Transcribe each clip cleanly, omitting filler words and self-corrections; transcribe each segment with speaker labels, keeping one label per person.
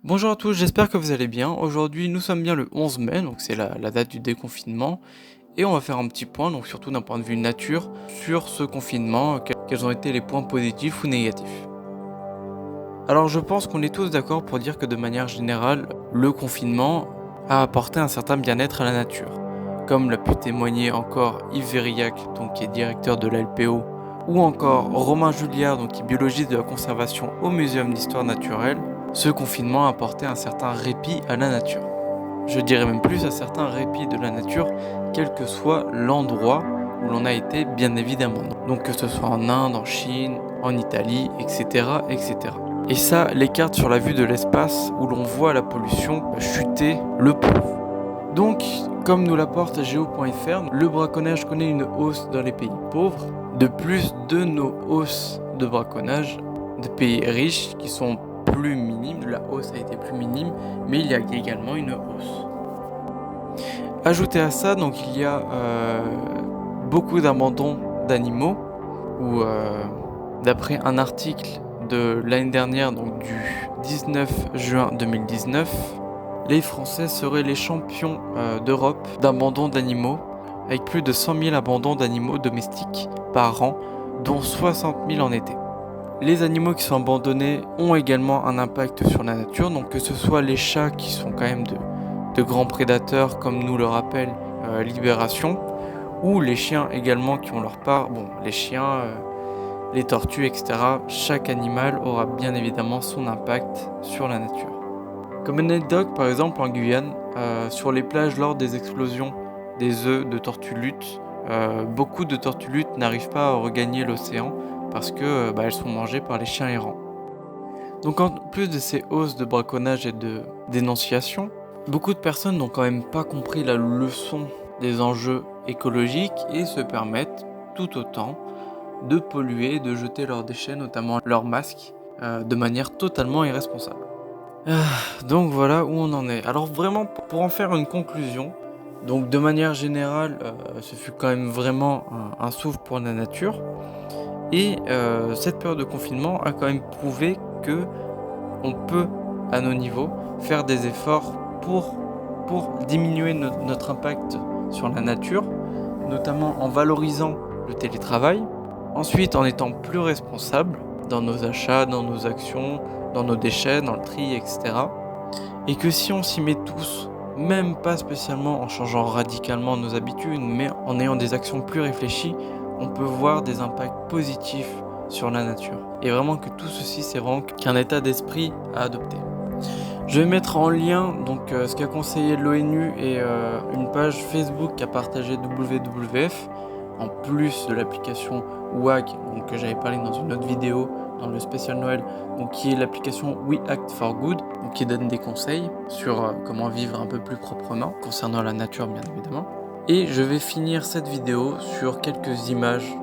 Speaker 1: Bonjour à tous, j'espère que vous allez bien. Aujourd'hui, nous sommes bien le 11 mai, donc c'est la date du déconfinement. Et on va faire un petit point, donc surtout d'un point de vue nature, sur ce confinement, quels ont été les points positifs ou négatifs. Alors je pense qu'on est tous d'accord pour dire que de manière générale, le confinement a apporté un certain bien-être à la nature. Comme l'a pu témoigner encore Yves Verillac, donc qui est directeur de la LPO, ou encore Romain Juliard, donc qui est biologiste de la conservation au Muséum d'histoire naturelle, ce confinement a apporté un certain répit à la nature. Je dirais même plus un certain répit de la nature, quel que soit l'endroit où l'on a été, bien évidemment. Donc que ce soit en Inde, en Chine, en Italie, etc., etc. Et ça, les cartes sur la vue de l'espace où l'on voit la pollution chuter le pauvre. Donc, comme nous l'apporte Geo.fr, le braconnage connaît une hausse dans les pays pauvres. De plus, de nos hausses de braconnage de pays riches qui sont plus minimes, la hausse a été plus minime, mais il y a également une hausse. Ajouté à ça, donc il y a beaucoup d'abandons d'animaux, où d'après un article de l'année dernière, donc du 19 juin 2019, les Français seraient les champions d'Europe d'abandon d'animaux, avec plus de 100 000 abandons d'animaux domestiques par an, dont 60 000 en été. Les animaux qui sont abandonnés ont également un impact sur la nature, donc que ce soit les chats qui sont quand même de grands prédateurs, comme nous le rappelle Libération, ou les chiens également qui ont leur part. Bon, les chiens, les tortues, etc. Chaque animal aura bien évidemment son impact sur la nature. Comme anecdote, par exemple en Guyane, sur les plages lors des explosions des œufs de tortues luttes, beaucoup de tortues luttes n'arrivent pas à regagner l'océan parce que elles sont mangées par les chiens errants. Donc en plus de ces hausses de braconnage et de dénonciation, beaucoup de personnes n'ont quand même pas compris la leçon des enjeux écologiques et se permettent tout autant de polluer, de jeter leurs déchets, notamment leurs masques, de manière totalement irresponsable. Donc voilà où on en est. Alors vraiment, pour en faire une conclusion, donc de manière générale, ce fut quand même vraiment un souffle pour la nature. Et cette période de confinement a quand même prouvé que on peut, à nos niveaux, faire des efforts pour diminuer notre impact sur la nature, notamment en valorisant le télétravail, ensuite en étant plus responsable dans nos achats, dans nos actions, dans nos déchets, dans le tri, etc. Et que si on s'y met tous, même pas spécialement en changeant radicalement nos habitudes, mais en ayant des actions plus réfléchies, on peut voir des impacts positifs sur la nature. Et vraiment que tout ceci, c'est vraiment qu'un état d'esprit à adopter. Je vais mettre en lien donc ce qu'a conseillé l'ONU et une page Facebook qu'a partagé WWF, en plus de l'application WAG, donc, que j'avais parlé dans une autre vidéo dans le spécial Noël, donc, qui est l'application We Act for Good, donc, qui donne des conseils sur comment vivre un peu plus proprement, concernant la nature bien évidemment. Et je vais finir cette vidéo sur quelques images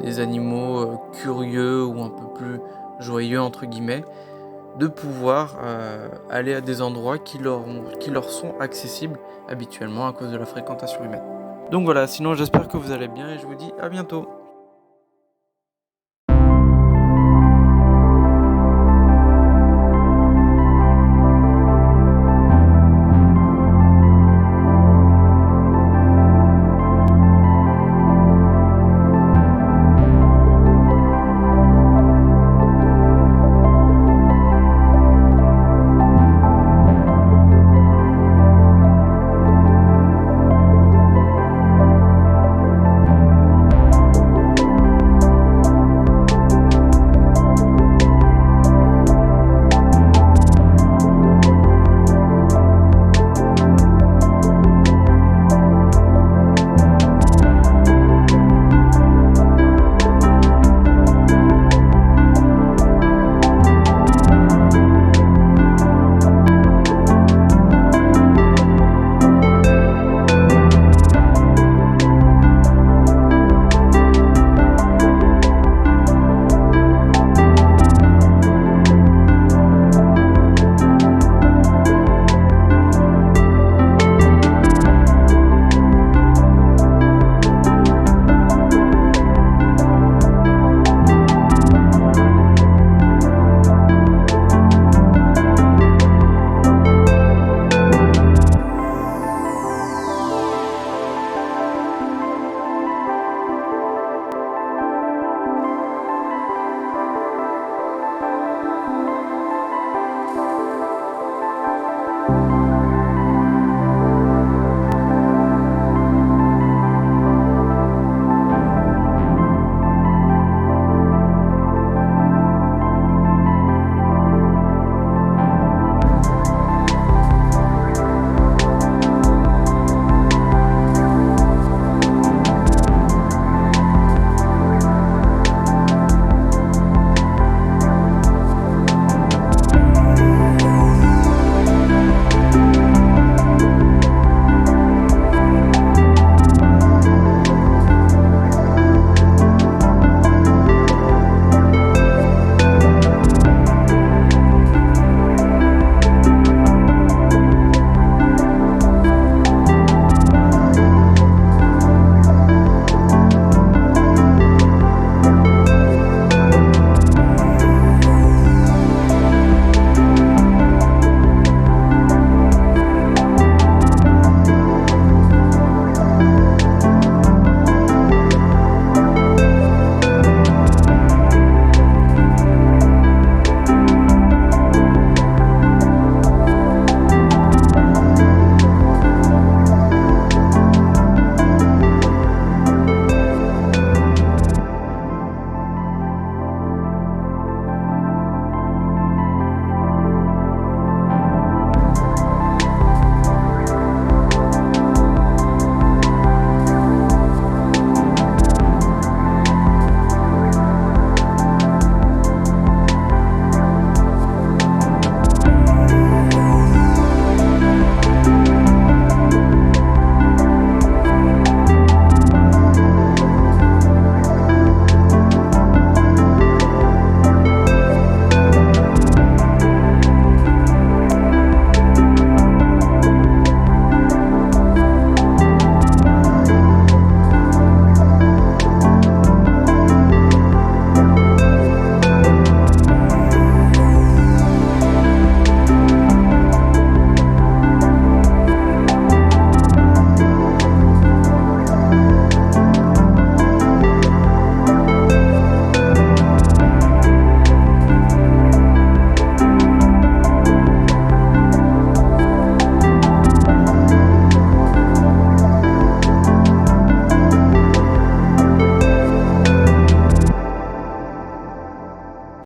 Speaker 1: des animaux curieux ou un peu plus joyeux entre guillemets, de pouvoir aller à des endroits qui leur sont accessibles habituellement à cause de la fréquentation humaine. Donc voilà, sinon j'espère que vous allez bien et je vous dis à bientôt.